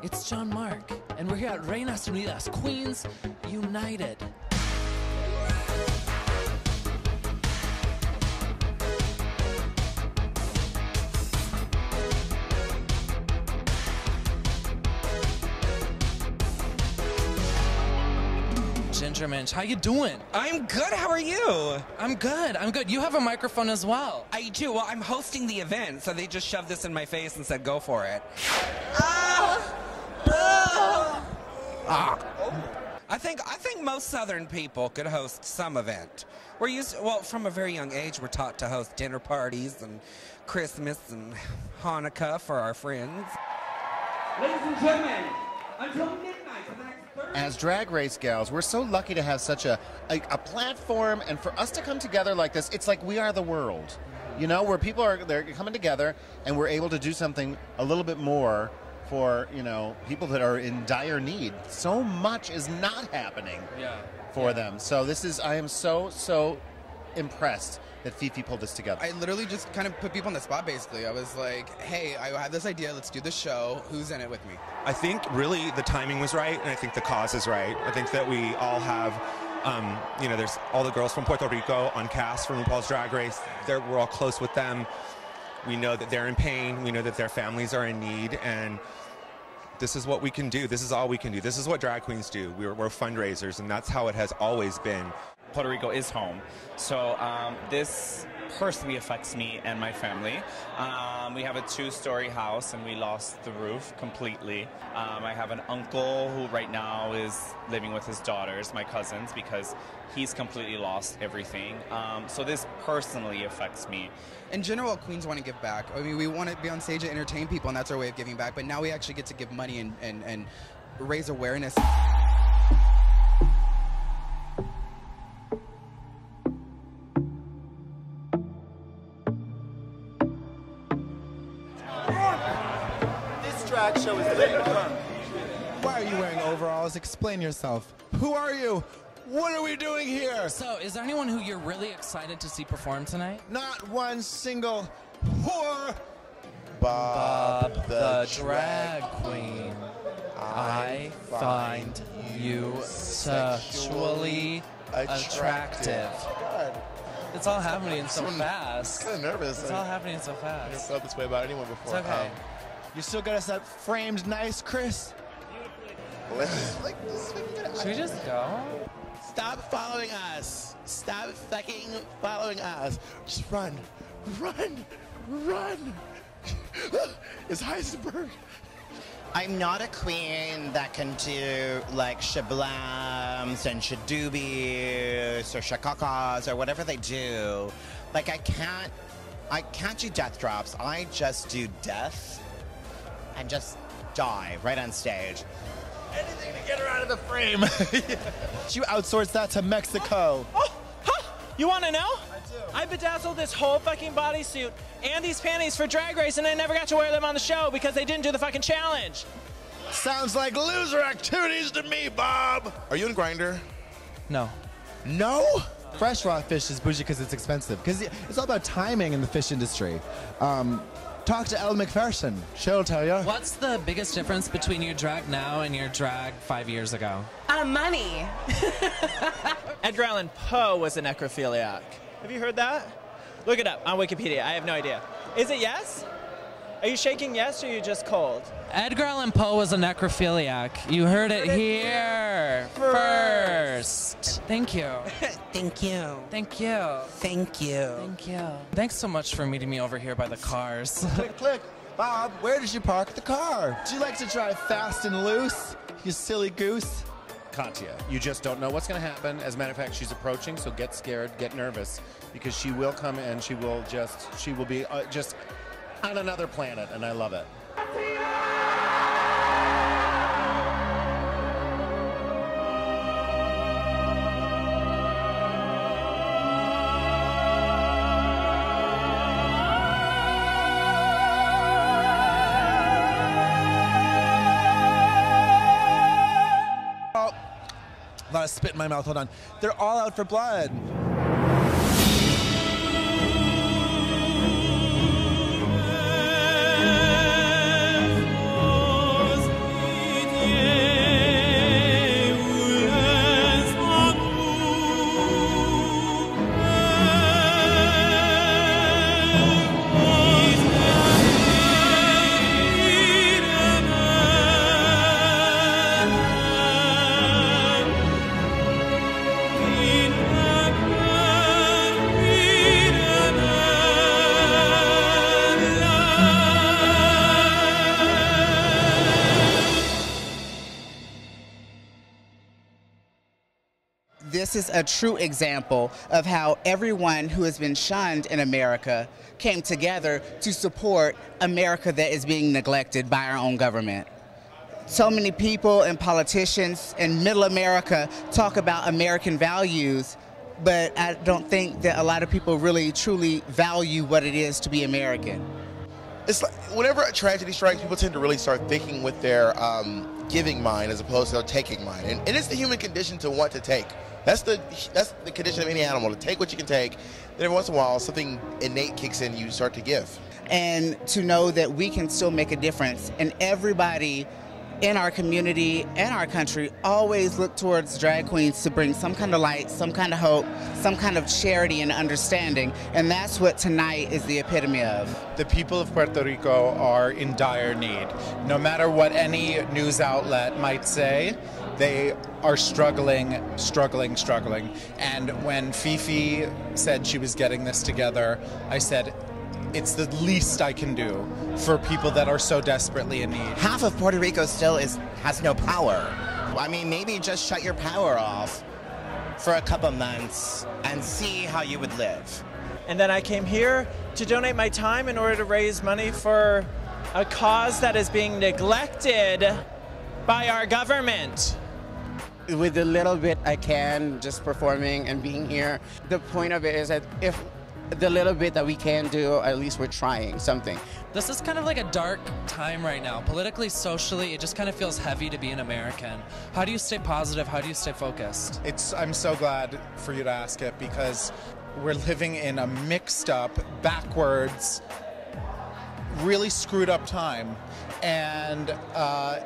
It's John Mark, and we're here at Reinas, Unidas, Queens United. Ginger Minch, how you doing? I'm good, how are you? I'm good. You have a microphone as well. I do, well, I'm hosting the event, so they just shoved this in my face and said, go for it. I think most Southern people could host some event. Well, from a very young age, we're taught to host dinner parties and Christmas and Hanukkah for our friends. Ladies and gentlemen, until midnight tonight. As Drag Race gals, we're so lucky to have such a platform, and for us to come together like this, it's like we are the world. You know, where people they're coming together, and we're able to do something a little bit more for, you know, people that are in dire need. So much is not happening for them. So I am so impressed that Fifi pulled this together. I literally just kind of put people on the spot, basically. I was like, hey, I have this idea, let's do the show. Who's in it with me? I think really the timing was right, and I think the cause is right. I think that we all have, you know, there's all the girls from Puerto Rico on cast from RuPaul's Drag Race. We're all close with them. We know that they're in pain. We know that their families are in need, and this is what we can do. This is all we can do. This is what drag queens do. We're fundraisers, and that's how it has always been. Puerto Rico is home. So this personally affects me and my family. We have a two-story house and we lost the roof completely. I have an uncle who right now is living with his daughters, my cousins, because he's completely lost everything. So this personally affects me. In general, Queens want to give back. I mean, we want to be on stage and entertain people, and that's our way of giving back. But now we actually get to give money and raise awareness. Drag show is lit. Why are you wearing overalls? Explain yourself. Who are you? What are we doing here? So, is there anyone who you're really excited to see perform tonight? Not one single whore. Bob the drag queen. I find you sexually attractive. God. It's all happening so fast. I'm kind of nervous. It's all happening so fast. I never felt this way about anyone before. It's okay. You still got us that framed nice, Chris? Should we just go? Stop following us. Stop fucking following us. Just run. Run. Run. It's Heisenberg. I'm not a queen that can do like shablams and shadoobies or shakakas or whatever they do. Like I can't do death drops. I just do death and just die right on stage. Anything to get her out of the frame. You outsourced that to Mexico. Oh, huh? You want to know? I do. I bedazzled this whole fucking bodysuit and these panties for Drag Race, and I never got to wear them on the show because they didn't do the fucking challenge. Sounds like loser activities to me, Bob. Are you in Grindr? No. No? Fresh raw fish is bougie because it's expensive. Because it's all about timing in the fish industry. Talk to Elle McPherson. She'll tell you. What's the biggest difference between your drag now and your drag 5 years ago? Money. Edgar Allan Poe was a necrophiliac. Have you heard that? Look it up on Wikipedia. I have no idea. Is it yes? Are you shaking yes or are you just cold? Edgar Allan Poe was a necrophiliac. You heard it here first. Thank you. Thank you. Thank you. Thank you. Thank you. Thanks so much for meeting me over here by the cars. Click, click. Bob, where did you park the car? Do you like to drive fast and loose, you silly goose? Katya, you just don't know what's going to happen. As a matter of fact, she's approaching, so get scared, get nervous, because she will come and she will be just on another planet, and I love it. A lot of spit in my mouth, hold on. They're all out for blood. this is a true example of how everyone who has been shunned in America came together to support America that is being neglected by our own government. So many people and politicians in middle America talk about American values, but I don't think that a lot of people really truly value what it is to be American. It's like whenever a tragedy strikes, people tend to really start thinking with their giving mind as opposed to their taking mind. And it's the human condition to want to take. That's the condition of any animal, to take what you can take. Then every once in a while, something innate kicks in, you start to give. And to know that we can still make a difference, and everybody in our community and our country always look towards drag queens to bring some kind of light, some kind of hope, some kind of charity and understanding, and that's what tonight is the epitome of. The people of Puerto Rico are in dire need. No matter what any news outlet might say, they are struggling. And when Fifi said she was getting this together, I said, it's the least I can do for people that are so desperately in need. Half of Puerto Rico still has no power. I mean, maybe just shut your power off for a couple months and see how you would live. And then I came here to donate my time in order to raise money for a cause that is being neglected by our government. With the little bit I can, just performing and being here, the point of it is that if the little bit that we can do, at least we're trying something. This is kind of like a dark time right now. Politically, socially, it just kind of feels heavy to be an American. How do you stay positive? How do you stay focused? I'm so glad for you to ask it, because we're living in a mixed up, backwards, really screwed up time. And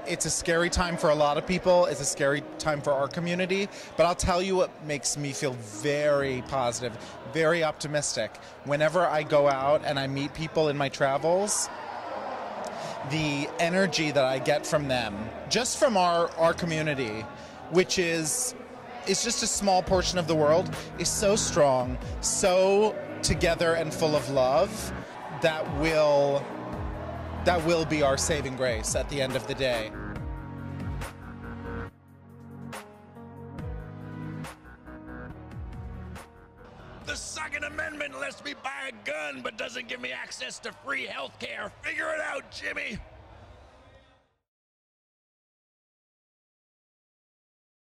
it's a scary time for a lot of people. It's a scary time for our community. But I'll tell you what makes me feel very positive, very optimistic. Whenever I go out and I meet people in my travels, the energy that I get from them, just from our community, which is just a small portion of the world, is so strong, so together and full of love, that will be our saving grace at the end of the day. The Second Amendment lets me buy a gun but doesn't give me access to free health care. Figure it out, Jimmy.